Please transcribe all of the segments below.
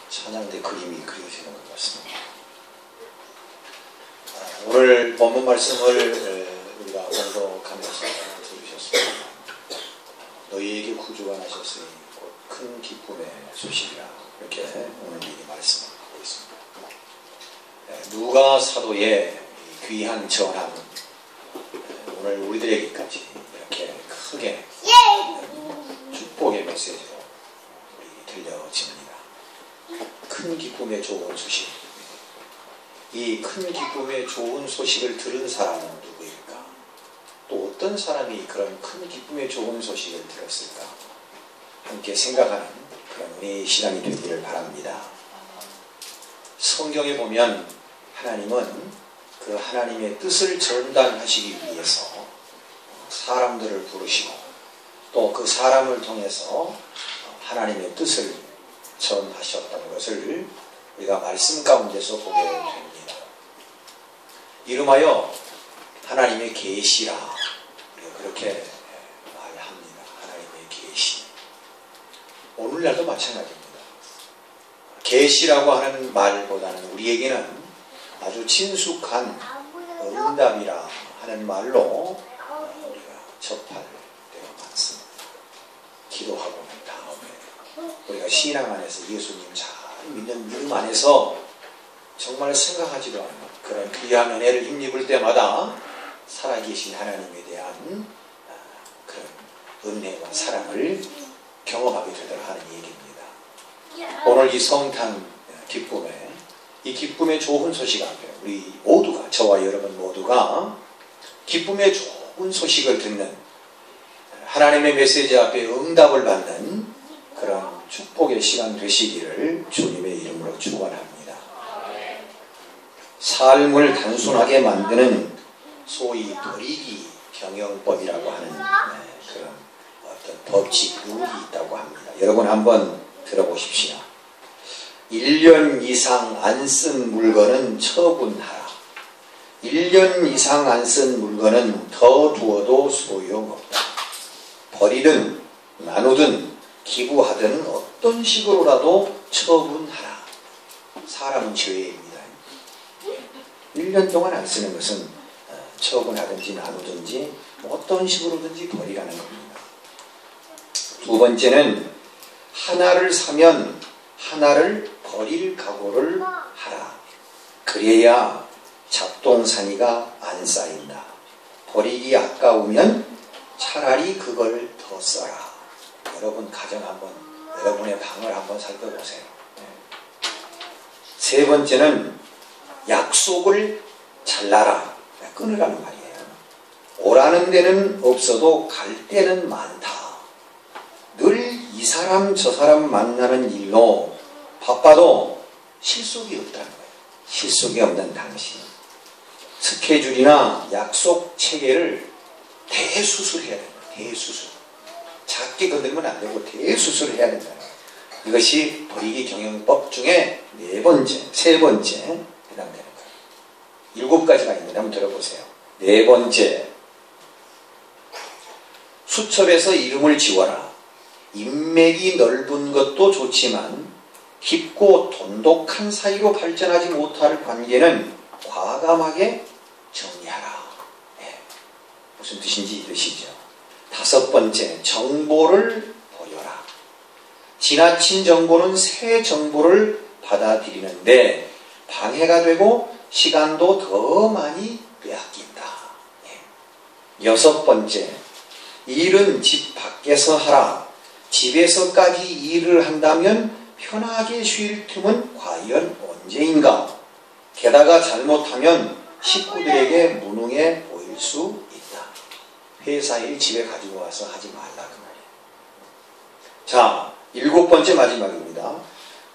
찬양대 그림이 그려지는 것 같습니다. 오늘 본문 말씀을 우리가 공독하면서 들으셨습니다. 너희에게 구주가 나셨으니 곧 큰 기쁨의 소식이라, 이렇게 오늘 이 말씀하고 있습니다. 누가 사도의 귀한 전함, 오늘 우리들에게까지 이렇게 크게 축복의 메시지로 우리 들려집니다. 큰 기쁨의 좋은 소식. 이 큰 기쁨의 좋은 소식을 들은 사람은 누구일까? 또 어떤 사람이 그런 큰 기쁨의 좋은 소식을 들었을까? 함께 생각하는 그런 은혜의 시간이 되기를 바랍니다. 성경에 보면 하나님은 그 하나님의 뜻을 전달하시기 위해서 사람들을 부르시고 또 그 사람을 통해서 하나님의 뜻을 전하셨다는 것을 우리가 말씀 가운데서 보게 됩니다. 이름하여 하나님의 계시라, 그렇게 말합니다. 하나님의 계시. 오늘날도 마찬가지입니다. 계시라고 하는 말보다는 우리에게는 아주 친숙한 응답이라 하는 말로 우리가 접할 때가 많습니다. 기도하고 난 다음에 우리가 신앙 안에서 예수님 잘 믿는 믿음 안에서 정말 생각하지도 않는 그런 귀한 은혜를 힘입을 때마다 살아계신 하나님에 대한 그런 은혜와 사랑을 경험하게 되도록 하는 얘기입니다. 오늘 이 성탄 기쁨에, 이 기쁨의 좋은 소식 앞에 우리 모두가, 저와 여러분 모두가 기쁨의 좋은 소식을 듣는, 하나님의 메시지 앞에 응답을 받는 그런 축복의 시간 되시기를 주님의 이름으로 축원합니다. 삶을 단순하게 만드는 소위 버리기 경영법이라고 하는 그런 어떤 법칙, 룰이 있다고 합니다. 여러분 한번 들어보십시오. 1년 이상 안 쓴 물건은 처분하라. 1년 이상 안 쓴 물건은 더 두어도 소용없다. 버리든 나누든 기부하든 어떤 식으로라도 처분하라. 사람은 죄입니다. 1년 동안 안 쓰는 것은 처분하든지 나누든지 어떤 식으로든지 버리라는 겁니다. 두 번째는 하나를 사면 하나를 버릴 각오를 하라. 그래야 잡동사니가 안 쌓인다. 버리기 아까우면 차라리 그걸 더 써라. 여러분 가정 한번, 여러분의 방을 한번 살펴보세요. 세 번째는 약속을 잘라라. 끊으라는 말이에요. 오라는 데는 없어도 갈 데는 많다. 늘 이 사람 저 사람 만나는 일로 바빠도 실속이 없다는 거예요. 실속이 없는 당신. 스케줄이나 약속 체계를 대수술해야 된다. 대수술. 작게 건들면 안 되고 대수술을 해야 된다. 이것이 버리기 경영법 중에 세 번째 해당되는 거예요. 7가지가 있는데 한번 들어보세요. 네 번째, 수첩에서 이름을 지워라. 인맥이 넓은 것도 좋지만 깊고 돈독한 사이로 발전하지 못할 관계는 과감하게 정리하라. 네. 무슨 뜻인지 이러시죠. 5번째, 정보를 버려라. 지나친 정보는 새 정보를 받아들이는데 방해가 되고 시간도 더 많이 빼앗긴다. 6번째, 일은 집 밖에서 하라. 집에서까지 일을 한다면 편하게 쉴 틈은 과연 언제인가? 게다가 잘못하면 식구들에게 무능해 보일 수 있다. 회사 일 집에 가지고 와서 하지 말라 그 말이에요. 자, 7번째 마지막입니다.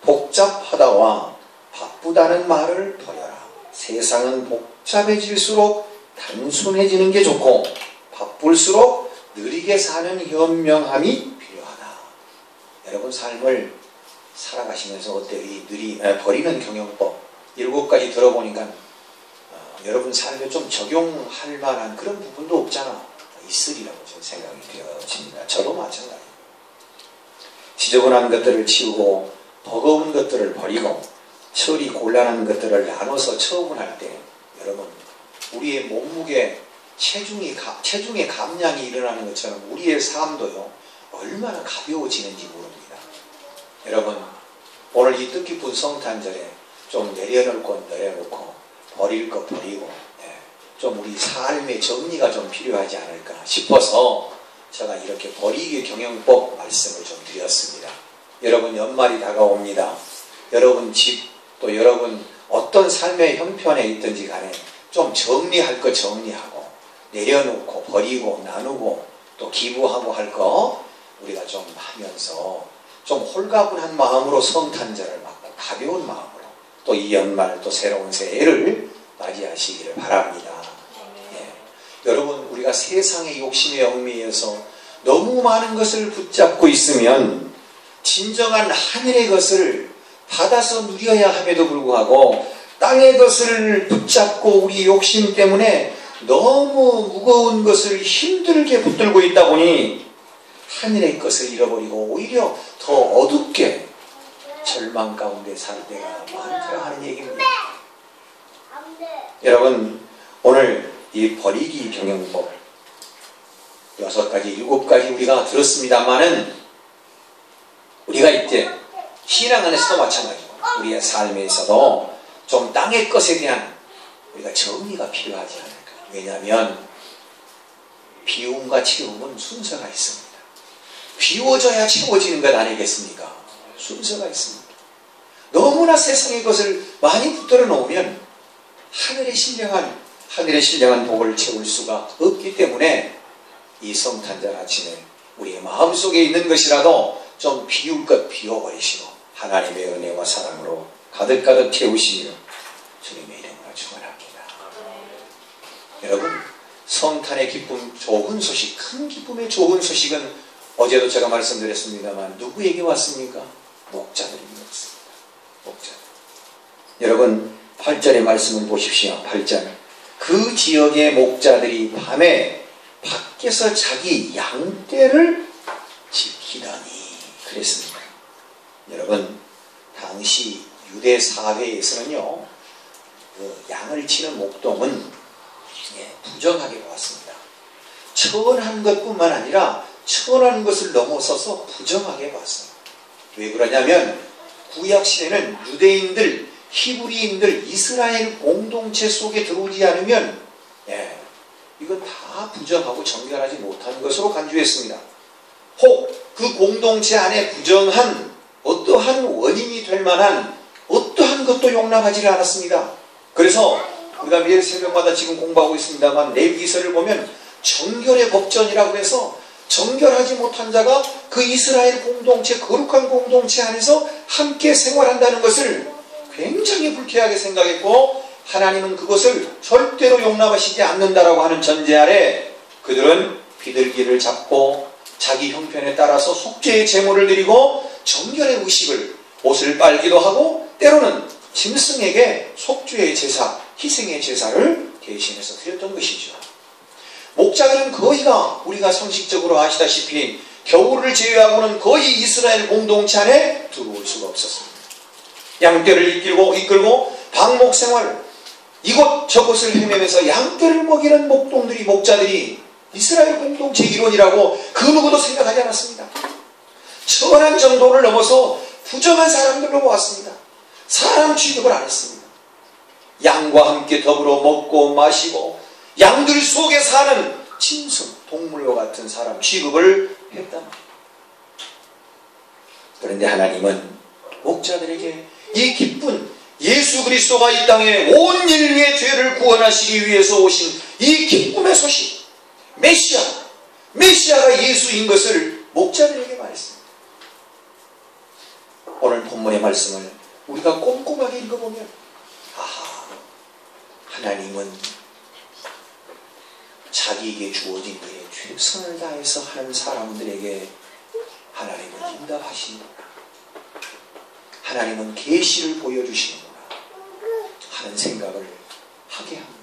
복잡하다와 바쁘다는 말을 버려라. 세상은 복잡해질수록 단순해지는 게 좋고 바쁠수록 느리게 사는 현명함이 필요하다. 여러분 삶을 살아가시면서 어때요? 이 버리는 경영법 7가지 들어보니까 여러분 삶에 좀 적용할 만한 그런 부분도 없잖아. 있으리라고 저는 생각이 되어집니다. 저도 마찬가지입니다. 지저분한 것들을 치우고 버거운 것들을 버리고 처리 곤란한 것들을 나눠서 처분할 때 여러분 우리의 몸무게 체중의 감량이 일어나는 것처럼 우리의 삶도요 얼마나 가벼워지는지 모릅니다. 여러분 오늘 이 뜻깊은 성탄절에 좀 내려놓고 버릴 거 버리고 좀 우리 삶의 정리가 좀 필요하지 않을까 싶어서 제가 이렇게 버리기 경영법 말씀을 좀 드렸습니다. 여러분 연말이 다가옵니다. 여러분 집 또 여러분 어떤 삶의 형편에 있든지 간에 좀 정리할 거 정리하고 내려놓고 버리고 나누고 또 기부하고 할 거 우리가 좀 하면서 좀 홀가분한 마음으로 성탄절을 맞고 가벼운 마음으로 또 이 연말 또 새로운 새해를 맞이하시기를 바랍니다. 여러분 우리가 세상의 욕심에 얽매여서 너무 많은 것을 붙잡고 있으면 진정한 하늘의 것을 받아서 누려야 함에도 불구하고 땅의 것을 붙잡고 우리 욕심 때문에 너무 무거운 것을 힘들게 붙들고 있다 보니 하늘의 것을 잃어버리고 오히려 더 어둡게 절망 가운데 살 때가 많다 하는 얘기입니다. 여러분 오늘 이 버리기 경영법 6가지 7가지 우리가 들었습니다만은 우리가 이제 신앙 안에서도 마찬가지고 우리의 삶에서도 좀 땅의 것에 대한 우리가 정리가 필요하지 않을까. 왜냐하면 비움과 채움은 순서가 있습니다. 비워져야 채워지는 것 아니겠습니까? 순서가 있습니다. 너무나 세상의 것을 많이 붙들어 놓으면 하늘의 신령한 복을 채울 수가 없기 때문에 이 성탄절 아침에 우리의 마음속에 있는 것이라도 좀 비울 것 비워버리시고 하나님의 은혜와 사랑으로 가득가득 채우시며 주님의 이름으로 축원합니다. 여러분 성탄의 기쁨 좋은 소식 큰 기쁨의 좋은 소식은 어제도 제가 말씀드렸습니다만 누구에게 왔습니까? 목자들에게 왔습니다. 목자들. 여러분 8절의 말씀을 보십시오. 8절 그 지역의 목자들이 밤에 밖에서 자기 양떼를 지키더니 그랬습니다. 여러분 당시 유대 사회에서는요 그 양을 치는 목동은 부정하게 보았습니다. 천한 것뿐만 아니라 천한 것을 넘어서서 부정하게 봤어요. 왜 그러냐면 구약시대는 유대인들 히브리인들 이스라엘 공동체 속에 들어오지 않으면 이건 다 부정하고 정결하지 못한 것으로 간주했습니다. 혹 그 공동체 안에 부정한 어떠한 원인이 될 만한 어떠한 것도 용납하지 않았습니다. 그래서 우리가 매일 새벽마다 지금 공부하고 있습니다만 레위기서를 보면 정결의 법전이라고 해서 정결하지 못한 자가 그 이스라엘 공동체 거룩한 공동체 안에서 함께 생활한다는 것을 굉장히 불쾌하게 생각했고 하나님은 그것을 절대로 용납하시지 않는다라고 하는 전제 아래 그들은 비둘기를 잡고 자기 형편에 따라서 속죄의 제물을 드리고 정결의 의식을 옷을 빨기도 하고 때로는 짐승에게 속죄의 제사, 희생의 제사를 대신해서 드렸던 것이죠. 목자들은 거의가 우리가 상식적으로 아시다시피 겨울을 제외하고는 거의 이스라엘 공동체 안에 들어올 수가 없었습니다. 양떼를 이끌고 방목 생활 이곳저곳을 헤매면서 양떼를 먹이는 목자들이 이스라엘 공동체 일원이라고 그 누구도 생각하지 않았습니다. 천한 정도를 넘어서 부정한 사람들로 모았습니다. 사람 취급을 안 했습니다. 양과 함께 더불어 먹고 마시고 양들 속에 사는 짐승, 동물과 같은 사람 취급을 했단 말이에요. 그런데 하나님은 목자들에게 이 기쁜 예수 그리스도가 이 땅에 온 인류의 죄를 구원하시기 위해서 오신 이 기쁨의 소식 메시아가 예수인 것을 목자들에게 말했습니다. 오늘 본문의 말씀을 우리가 꼼꼼하게 읽어보면 하나님은 자기에게 주어진 일에 최선을 다해서 하는 사람들에게 하나님은 응답하시는구나. 하나님은 계시를 보여주시는구나 하는 생각을 하게 합니다.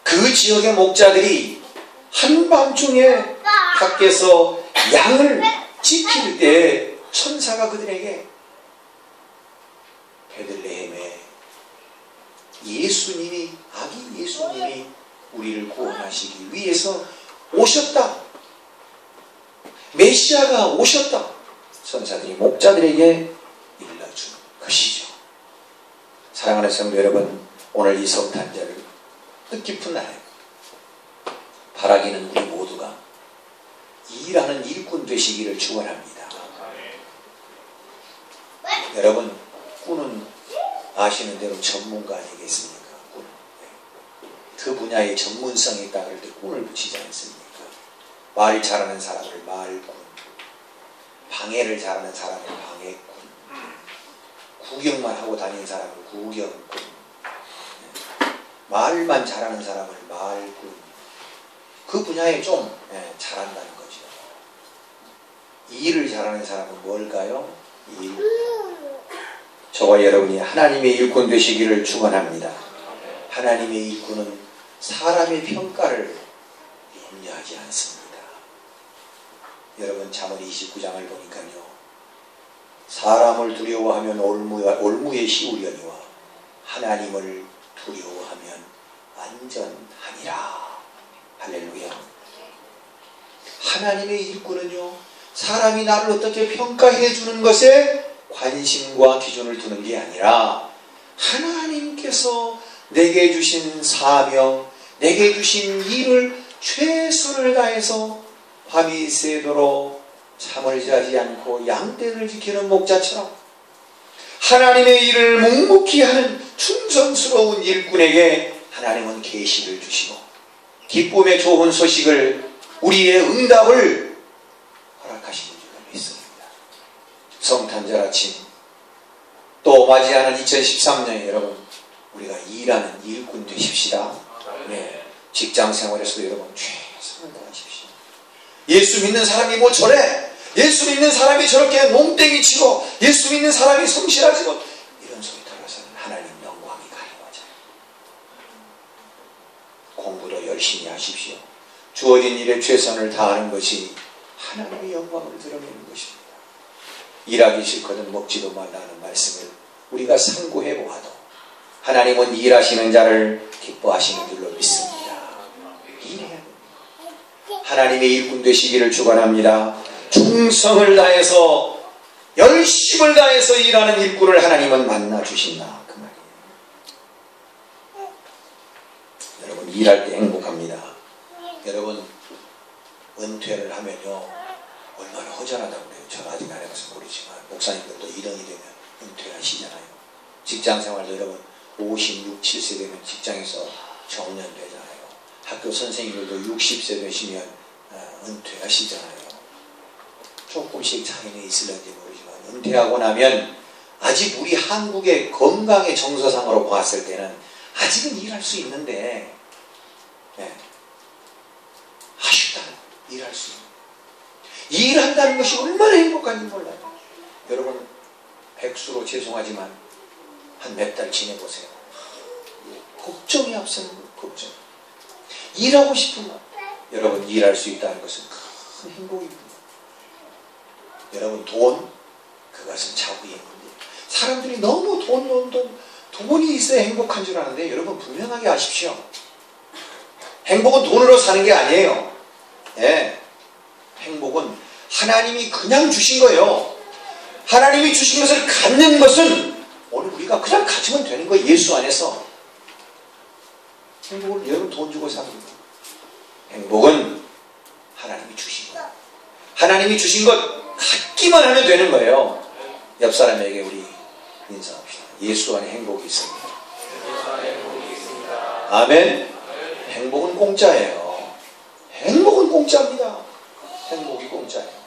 그 지역의 목자들이 한밤중에 밖에서 양을 지킬 때 천사가 그들에게 베들레헴에 예수님이, 아기 예수님이 우리를 구원하시기 위해서 오셨다, 메시아가 오셨다, 천사들이 목자들에게 일러준 것이죠. 사랑하는 성도 여러분, 오늘 이 성탄절을 뜻깊은 날에 바라기는 우리 모두가 일하는 일꾼 되시기를 축원합니다. 여러분, 꾼은 아시는 대로 전문가 아니겠습니까? 꾼. 그 분야의 전문성이 있다 그럴 때 꾼을 붙이지 않습니까? 말 잘하는 사람을 말꾼, 방해를 잘하는 사람을 방해꾼, 구경만 하고 다니는 사람을 구경꾼, 말만 잘하는 사람을 말꾼. 그 분야에 좀 잘한다는 거죠. 일을 잘하는 사람은 뭘까요? 일. 저와 여러분이 하나님의 일꾼 되시기를 축원합니다. 하나님의 일꾼은 사람의 평가를 염려하지 않습니다. 여러분, 잠언 29장을 보니까요, 사람을 두려워하면 올무에 시우려니와 하나님을 두려워하면 안전하니라. 할렐루야. 하나님의 일꾼은요, 사람이 나를 어떻게 평가해 주는 것에 관심과 기준을 두는 게 아니라 하나님께서 내게 주신 사명, 내게 주신 일을 최선을 다해서 밤이 새도록 잠을 자지 않고 양떼를 지키는 목자처럼 하나님의 일을 묵묵히 하는 충성스러운 일꾼에게 하나님은 계시를 주시고 기쁨의 좋은 소식을, 우리의 응답을 허락하시는 줄로 믿습니다. 성탄절 아침 또 맞이하는 2013년에 여러분, 우리가 일하는 일꾼 되십시다. 네. 직장 생활에서도 여러분 최선을 다하십시오. 예수 믿는 사람이 뭐 저래, 예수 믿는 사람이 저렇게 농땡이 치고, 예수 믿는 사람이 성실하지고, 이런 소리 들어서는 하나님 영광이 가려워져요. 공부도 열심히 하십시오. 주어진 일에 최선을 다하는 것이 하나님의 영광을 드러내는 것입니다. 일하기 싫거든 먹지도 말라는 말씀을 우리가 상고해 보아도 하나님은 일하시는 자를 기뻐하시는 줄로 믿습니다. 일해야 됩니다. 하나님의 일꾼 되시기를 축원합니다. 충성을 다해서, 열심을 다해서 일하는 일꾼을 하나님은 만나 주신다, 그 말이에요. 여러분, 일할 때 행복합니다. 여러분, 은퇴를 하면요 얼마나 허전하다고 그래요. 저는 아직 안 해봐서 모르지만 목사님들도 이런이 되면 은퇴하시잖아요. 직장생활도 여러분 56, 7세 되면 직장에서 정년되잖아요. 학교 선생님들도 60세 되시면 은퇴하시잖아요. 조금씩 차이는 있을런지 모르지만 은퇴하고 나면 아직 우리 한국의 건강의 정서상으로 봤을 때는 아직은 일할 수 있는데, 아쉽다. 일할 수 있는, 일한다는 것이 얼마나 행복한지 몰라요. 여러분, 백수로 죄송하지만 한 몇 달 지내보세요. 걱정이 앞서는 거예요. 걱정. 일하고 싶은 것. 여러분, 일할 수 있다는 것은 큰 행복입니다. 여러분, 돈, 그것은 자부의 문제. 사람들이 너무 돈이 있어야 행복한 줄 아는데, 여러분 분명하게 아십시오. 행복은 돈으로 사는 게 아니에요. 행복은 하나님이 그냥 주신 거예요. 하나님이 주신 것을 갖는 것은 오늘 우리가 그냥 가지면 되는 거예요. 예수 안에서. 행복은 여러분 돈 주고 사는 거예요. 행복은 하나님이 주신 것. 하나님이 주신 것 갖기만 하면 되는 거예요. 옆 사람에게 우리 인사합시다. 예수 안에 행복이 있습니다. 아멘. 행복은 공짜예요. 행복은 공짜입니다. 행복이 공짜예요.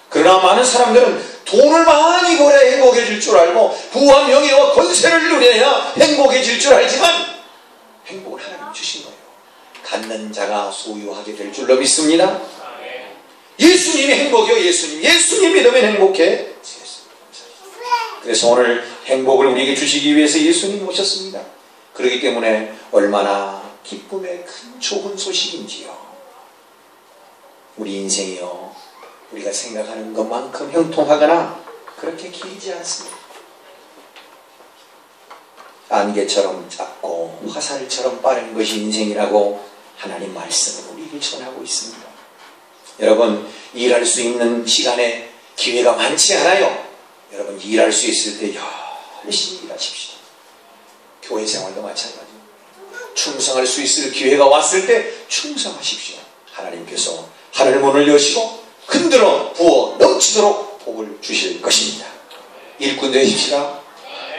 그러나 많은 사람들은 돈을 많이 벌어야 행복해질 줄 알고 부와 명예와 권세를 누려야 행복해질 줄 알지만 행복을 하나님 주신 거예요. 갖는 자가 소유하게 될 줄로 믿습니다. 예수님이 행복이요. 예수님 믿으면 행복해. 그래서 오늘 행복을 우리에게 주시기 위해서 예수님이 오셨습니다. 그렇기 때문에 얼마나 기쁨의 큰 좋은 소식인지요. 우리 인생이요, 우리가 생각하는 것만큼 형통하거나 그렇게 길지 않습니다. 안개처럼 작고 화살처럼 빠른 것이 인생이라고 하나님 말씀은 우리에게 전하고 있습니다. 여러분, 일할 수 있는 시간에 기회가 많지 않아요. 여러분, 일할 수 있을 때 열심히 일하십시오. 교회 생활도 마찬가지입니다. 충성할 수 있을 기회가 왔을 때 충성하십시오. 하나님께서 하늘 문을 여시고 흔들어 부어 넘치도록 복을 주실 것입니다. 일꾼 되십시다.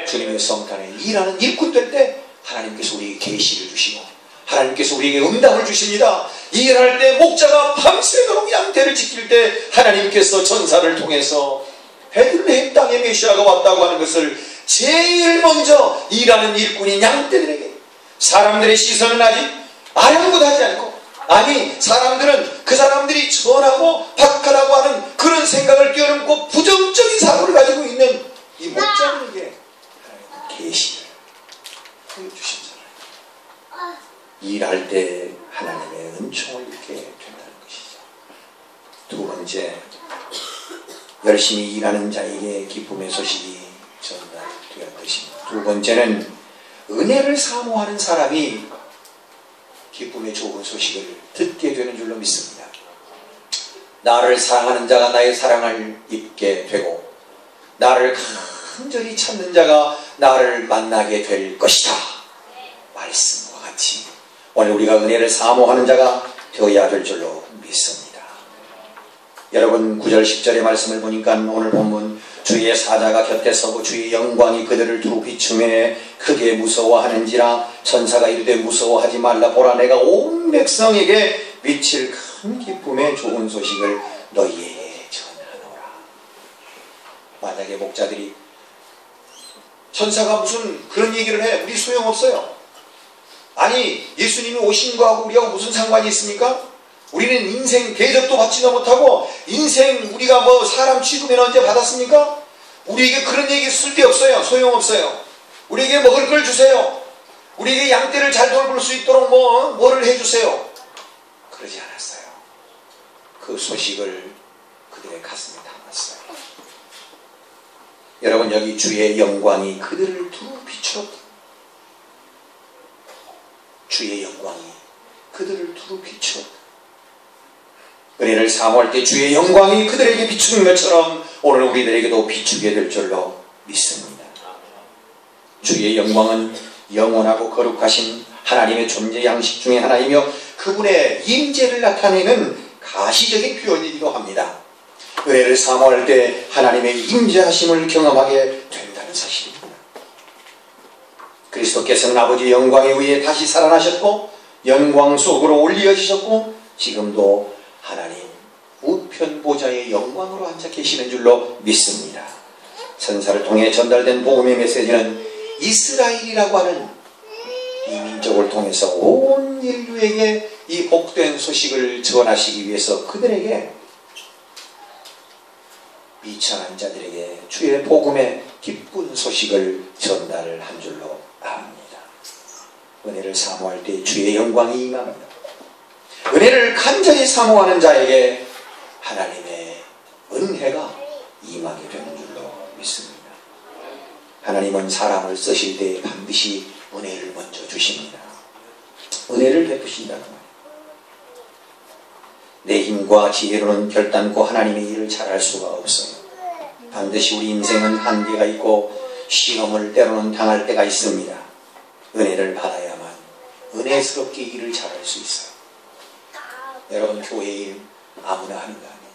주님의 성탄에 일하는 일꾼 될 때 하나님께서 우리에게 계시를 주시고 하나님께서 우리에게 응답을 주십니다. 일할 때 목자가 밤새도록 양떼를 지킬 때 하나님께서 전사를 통해서 베들레헴 땅에 메시아가 왔다고 하는 것을 제일 먼저 일하는 일꾼인 양떼들에게, 사람들의 시선은 아직 아랑곳하지 않고, 아니 사람들은 그 사람들이 전하고 박하라고 하는 그런 생각을 뛰어넘고 부정적인 사고를 가지고 있는 이 목자들에게 계시를 보여주셨잖아요. 일할 때 하나님의 은총을 입게 된다는 것이죠. 두 번째, 열심히 일하는 자에게 기쁨의 소식이 전달될 것입니다. 두 번째는 은혜를 사모하는 사람이 기쁨의 좋은 소식을 듣게 되는 줄로 믿습니다. 나를 사랑하는 자가 나의 사랑을 입게 되고 나를 간절히 찾는 자가 나를 만나게 될 것이다. 말씀과 같이 오늘 우리가 은혜를 사모하는 자가 되어야 될 줄로 믿습니다. 여러분, 9절 10절의 말씀을 보니까 오늘 본문 주의 사자가 곁에 서고 주의 영광이 그들을 두루 비추매 크게 무서워하는지라 천사가 이르되 무서워하지 말라. 보라, 내가 온 백성에게 미칠 큰 기쁨의 좋은 소식을 너희에게 전하노라. 만약에 목자들이 천사가 무슨 그런 얘기를 해, 우리 소용없어요. 아니 예수님이 오신 거하고 우리하고 무슨 상관이 있습니까? 우리는 인생 대접도 받지도 못하고 인생 우리가 뭐 사람 취급은 언제 받았습니까? 우리에게 그런 얘기 쓸데없어요. 소용없어요. 우리에게 먹을 걸 주세요. 우리에게 양떼를 잘 돌볼 수 있도록 뭐를 해주세요. 그러지 않았어요. 그 소식을 그들의 가슴에 담았어요. 여러분, 여기 주의 영광이 그들을 두루 비추었다. 주의 영광이 그들을 두루 비추었다. 은혜를 사모할 때 주의 영광이 그들에게 비추는 것처럼 오늘 우리들에게도 비추게 될 줄로 믿습니다. 주의 영광은 영원하고 거룩하신 하나님의 존재 양식 중에 하나이며 그분의 임재를 나타내는 가시적인 표현이기도 합니다. 은혜를 사모할 때 하나님의 임재하심을 경험하게 된다는 사실입니다. 그리스도께서는 아버지의 영광에 의해 다시 살아나셨고 영광 속으로 올리어지셨고 지금도 하나님 우편 보좌의 영광으로 앉아 계시는 줄로 믿습니다. 천사를 통해 전달된 복음의 메시지는 이스라엘이라고 하는 이 민족을 통해서 온 인류에게 이 복된 소식을 전하시기 위해서 그들에게 미천한 자들에게 주의 복음의 기쁜 소식을 전달한 줄로 압니다. 은혜를 사모할 때 주의 영광이 임합니다. 은혜를 간절히 사모하는 자에게 하나님의 은혜가 임하게 되는 줄로 믿습니다. 하나님은 사람을 쓰실 때 반드시 은혜를 먼저 주십니다. 은혜를 베푸신다는 말이에요. 내 힘과 지혜로는 결단코 하나님의 일을 잘할 수가 없어요. 반드시 우리 인생은 한계가 있고 시험을 때로는 당할 때가 있습니다. 은혜를 받아야만 은혜스럽게 일을 잘할 수 있어요. 여러분, 교회 일 아무나 하는 거 아니에요.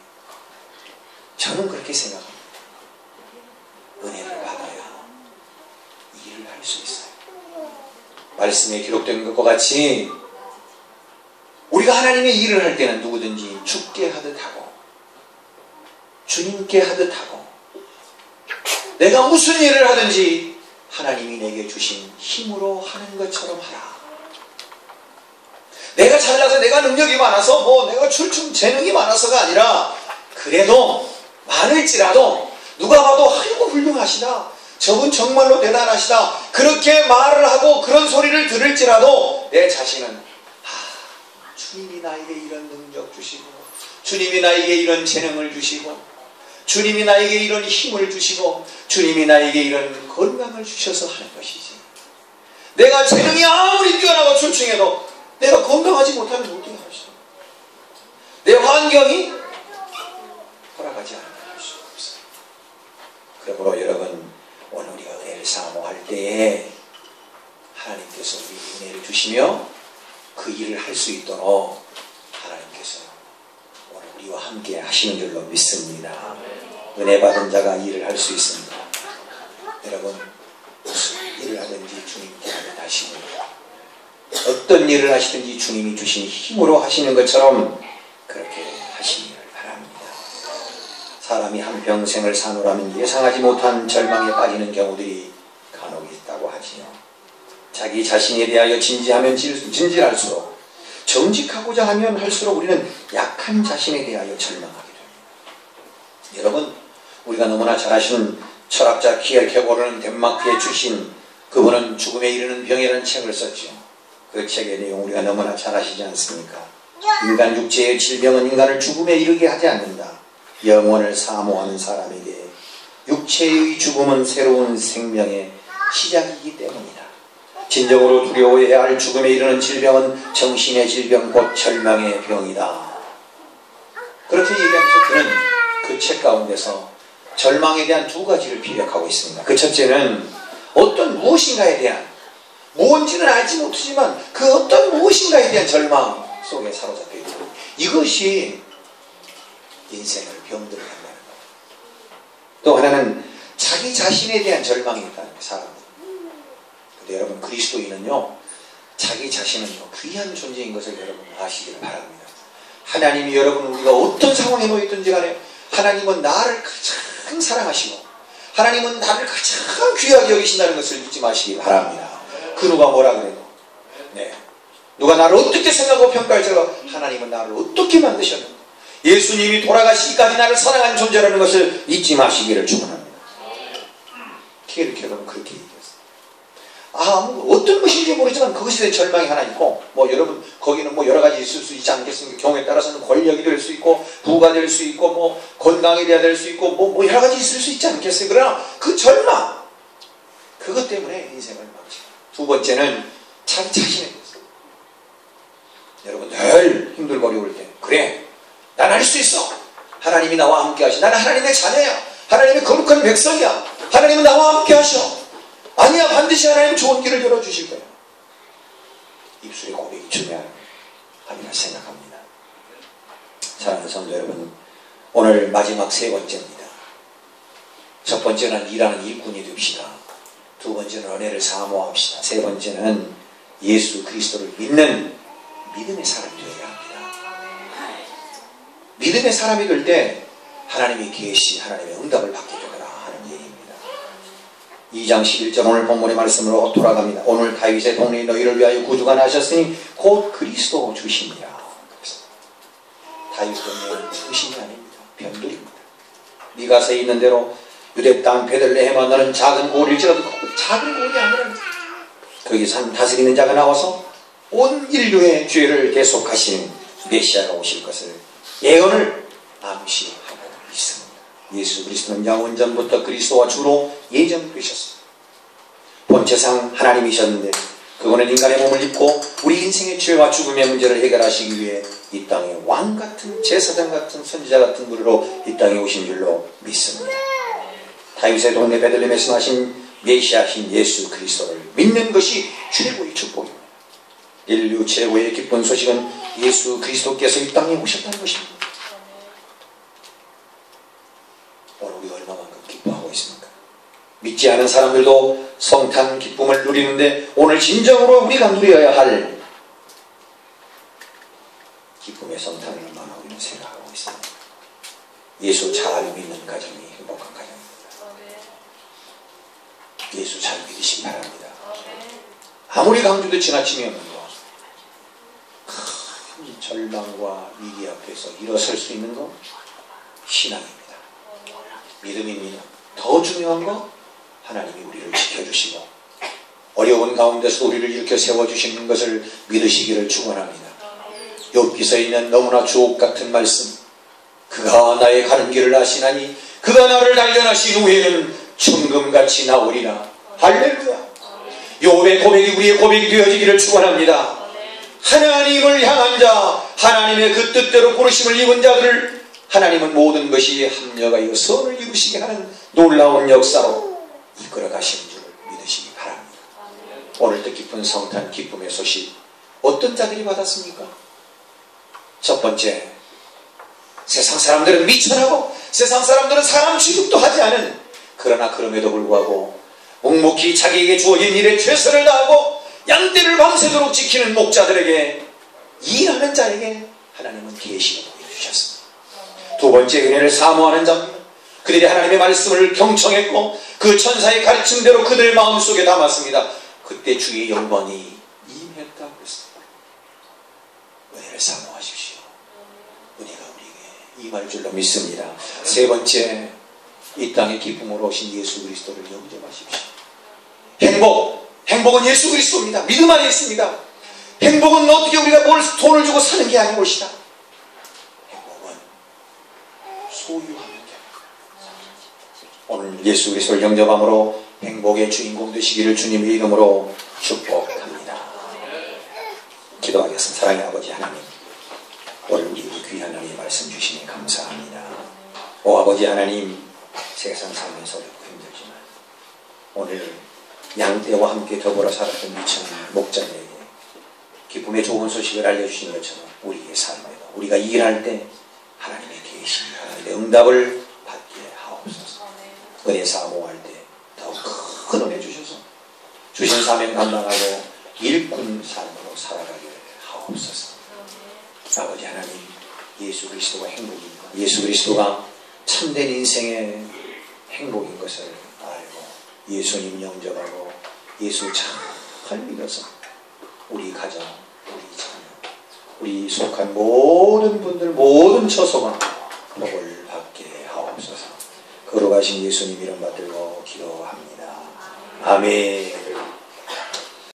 저는 그렇게 생각합니다. 은혜를 받아야 일을 할 수 있어요. 말씀에 기록된 것과 같이 우리가 하나님의 일을 할 때는 누구든지 주께 하듯 하고 주님께 하듯 하고 내가 무슨 일을 하든지 하나님이 내게 주신 힘으로 하는 것처럼 하라. 내가 잘나서 내가 능력이 많아서 내가 출중 재능이 많아서가 아니라 그래도 많을지라도 누가 봐도 아이고 훌륭하시다, 저분 정말로 대단하시다, 그렇게 말을 하고 그런 소리를 들을지라도 내 자신은 주님이 나에게 이런 능력 주시고 주님이 나에게 이런 재능을 주시고 주님이 나에게 이런 힘을 주시고 주님이 나에게 이런 건강을 주셔서 하는 것이지. 내가 재능이 아무리 뛰어나고 출중해도 내가 건강하지 못하면 어떻게 할 수? 내 환경이 허락하지 않으면 할 수 없어. 그러므로 여러분, 오늘 우리가 은혜를 사모할 때에 하나님께서 우리 은혜를 주시며 그 일을 할 수 있도록 하나님께서 오늘 우리와 함께 하시는 줄로 믿습니다. 은혜 받은 자가 일을 할 수 있습니다. 여러분, 무슨 일을 하든지 주님께 하시고 어떤 일을 하시든지 주님이 주신 힘으로 하시는 것처럼 그렇게 하시기를 바랍니다. 사람이 한평생을 사노라면 예상하지 못한 절망에 빠지는 경우들이 간혹 있다고 하지요. 자기 자신에 대하여 진지하면 진지할수록, 정직하고자 하면 할수록 우리는 약한 자신에 대하여 절망하게 됩니다. 여러분, 우리가 너무나 잘 아시는 철학자 키에르케고르는 덴마크의 출신, 그분은 죽음에 이르는 병이라는 책을 썼죠. 그 책의 내용 우리가 너무나 잘 아시지 않습니까? 인간 육체의 질병은 인간을 죽음에 이르게 하지 않는다. 영원을 사모하는 사람에게 육체의 죽음은 새로운 생명의 시작이기 때문이다. 진정으로 두려워해야 할 죽음에 이르는 질병은 정신의 질병, 곧 절망의 병이다. 그렇게 얘기하면서 그는 그 책 가운데서 절망에 대한 두 가지를 피력하고 있습니다. 그 첫째는 어떤 무엇인가에 대한, 뭔지는 알지 못하지만 그 어떤 무엇인가에 대한 절망 속에 사로잡혀 있고, 이것이 인생을 병들게 한다는 거예요. 또 하나는 자기 자신에 대한 절망이 있다는 거예요. 사람은. 근데 여러분, 그리스도인은요, 자기 자신은요, 귀한 존재인 것을 여러분 아시기를 바랍니다. 하나님이 여러분, 우리가 어떤 상황에 놓였든지 간에 하나님은 나를 가장 사랑하시고 하나님은 나를 가장 귀하게 여기신다는 것을 잊지 마시기 바랍니다. 그 누가 뭐라 그래도, 누가 나를 어떻게 생각하고 평가할지라도 하나님은 나를 어떻게 만드셨는가, 예수님이 돌아가시기까지 나를 사랑한 존재라는 것을 잊지 마시기를 축원합니다. 키에르케고르는 그렇게 얘기했어요. 어떤 것인지 모르지만 그것에 대한 절망이 하나 있고, 여러분, 거기는 여러 가지 있을 수 있지 않겠습니까? 경우에 따라서는 권력이 될 수 있고, 부가 될 수 있고, 건강에 대해 될 수 있고, 여러 가지 있을 수 있지 않겠어요? 그러나 그 절망, 그것 때문에 인생을 망치고. 두 번째는 자기 자신에 대해서. 여러분, 늘 힘들고 어려울 때, 그래, 난 할 수 있어. 하나님이 나와 함께 하시. 나는 하나님의 자녀야. 하나님의 거룩한 백성이야. 하나님은 나와 함께 하셔. 아니야, 반드시 하나님 좋은 길을 열어주실 거야. 입술의 고백이 중요함이라 생각합니다. 사랑하는 성도 여러분, 오늘 마지막 세 번째입니다. 첫 번째는 일하는 일꾼이 됩시다. 두 번째는 은혜를 사모합시다. 세 번째는 예수 그리스도를 믿는 믿음의 사람이 되어야 합니다. 믿음의 사람이 될 때 하나님이 계시, 하나님의 응답을 받게 되거라 하는 얘기입니다. 2장 11절 오늘 본문의 말씀으로 돌아갑니다. 오늘 다윗의 동네에 너희를 위하여 구주가 나셨으니 곧 그리스도 주시니라. 다윗 동네는 주신이 아닙니다. 변들입니다. 미가서에 있는 대로 유대 땅 베들레헴아 너는 작은 고을일지라도, 작은 고을이 아니라 거기서 다스리는 자가 나와서 온 인류의 죄를 계속하시는 메시아가 오실 것을 예언을 암시하고 있습니다. 예수 그리스도는 영원전부터 그리스도와 주로 예정되셨습니다. 본체상 하나님이셨는데 그분은 인간의 몸을 입고 우리 인생의 죄와 죽음의 문제를 해결하시기 위해 이 땅에 왕같은 제사장 같은 선지자 같은 분으로 이 땅에 오신 줄로 믿습니다. 다윗의 동네 베들레헴에서 나신 메시아신 예수 그리스도를 믿는 것이 최고의 축복입니다. 인류 최고의 기쁜 소식은 예수 그리스도께서 이 땅에 오셨다는 것입니다. 오늘 우리가 얼마만큼 기뻐하고 있습니까? 믿지 않은 사람들도 성탄 기쁨을 누리는데 오늘 진정으로 우리가 누려야 할 기쁨의 성탄을 얼마나 우리는 생각하고 있습니다. 예수 잘 믿는 가정이 행복한 가정입니다. 예수 잘 믿으시기 바랍니다. 아무리 강조도 지나치면 큰 절망과 위기 앞에서 일어설 수 있는 건 신앙입니다. 믿음입니다. 더 중요한 건 하나님이 우리를 지켜주시고 어려운 가운데서 우리를 일으켜 세워주시는 것을 믿으시기를 축원합니다. 욥기서에 있는 너무나 주옥 같은 말씀, 그가 나의 가는 길을 아시나니 그가 나를 단련하신 후에는 천금같이 나오리라. 할렐루야. 욥의 고백이 우리의 고백이 되어지기를 축원합니다. 하나님을 향한 자, 하나님의 그 뜻대로 부르심을 입은 자들을 하나님은 모든 것이 합력하여 선을 이루시게 하는 놀라운 역사로 이끌어 가시는 줄을 믿으시기 바랍니다. 오늘 뜻깊은 성탄 기쁨의 소식 어떤 자들이 받았습니까? 첫 번째, 세상 사람들은 미천하고 세상 사람들은 사람 취급도 하지 않은, 그러나 그럼에도 불구하고 묵묵히 자기에게 주어진 일에 최선을 다하고 양떼를 밤새도록 지키는 목자들에게, 일하는 자에게 하나님은 계시를 보여주셨습니다. 두 번째, 은혜를 사모하는 자입니다. 그들이 하나님의 말씀을 경청했고 그 천사의 가르침대로 그들의 마음속에 담았습니다. 그때 주의 영광이 임했다고 했습니다. 은혜를 사모하십시오. 은혜가 우리에게 임할 줄로 믿습니다. 세 번째, 이 땅의 기쁨으로 오신 예수 그리스도를 영접하십시오. 행복은 예수 그리스도입니다. 믿음 안에 있습니다. 행복은 어떻게 우리가 돈을 주고 사는 게 아닌 것이다. 행복은 소유하는 게 아닙니다. 오늘 예수 그리스도를 영접함으로 행복의 주인공 되시기를 주님의 이름으로 축복합니다. 기도하겠습니다. 사랑의 아버지 하나님, 오늘 우리 귀한 하나님의 말씀 주시니 감사합니다. 오 아버지 하나님, 세상 살면서 어렵고 힘들지만 오늘 양떼와 함께 더불어 살았던 미천한 목자들에게 기쁨의 좋은 소식을 알려주신 것처럼 우리의 삶에도 우리가 일할 때 하나님의 계시, 하나님의 응답을 받게 하옵소서. 은혜 사모할 때 더 큰 은혜 주셔서 주신 사명 감당하고 일꾼 삶으로 살아가게 하옵소서. 아버지 하나님, 예수 그리스도가 행복입니다. 예수 그리스도가 참된 인생의 행복인 것을 알고 예수님 영접하고 예수 잘 믿어서 우리 가정, 우리 자녀, 우리 속한 모든 분들, 모든 처소가 복을 받게 하옵소서. 걸어가신 예수님 이름 받들고 기도합니다. 아멘.